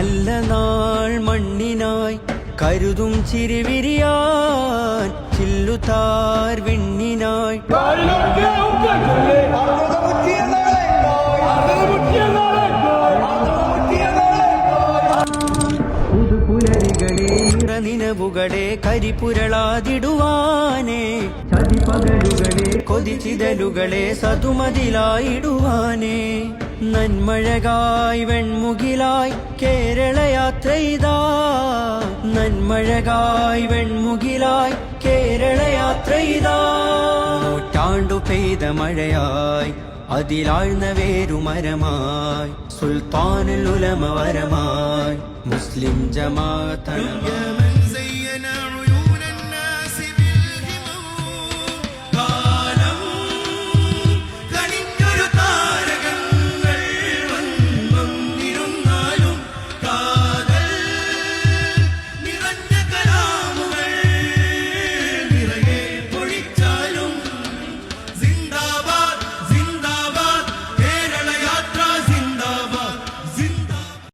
നല്ല നാൾ മണ്ണിനായി കരുതും ചിരിവിരിയാൻ ചില്ലുതാർ വിണ്ണിനായി പുതുപുലരികളെ നിലവുകളെ കരിപുരളാതിടുവാനേ ചതിപകലുകളെ കൊതിച്ചിതലുകളെ സതുമതിലായിടുവാനേ നന്മഴകായി വെൺമുകിലായി കേരളയാത്രയിതാ നന്മഴകായി വെൺമുകിലായി കേരളയാത്രയിതാ നൂറ്റാണ്ടു പെയ്ത മഴയായി അതിലാഴ്ന്ന വേരുമരമായി സുൽത്താനുൽ ഉലമ വരമായി മുസ്ലിം ജമാഅത്ത്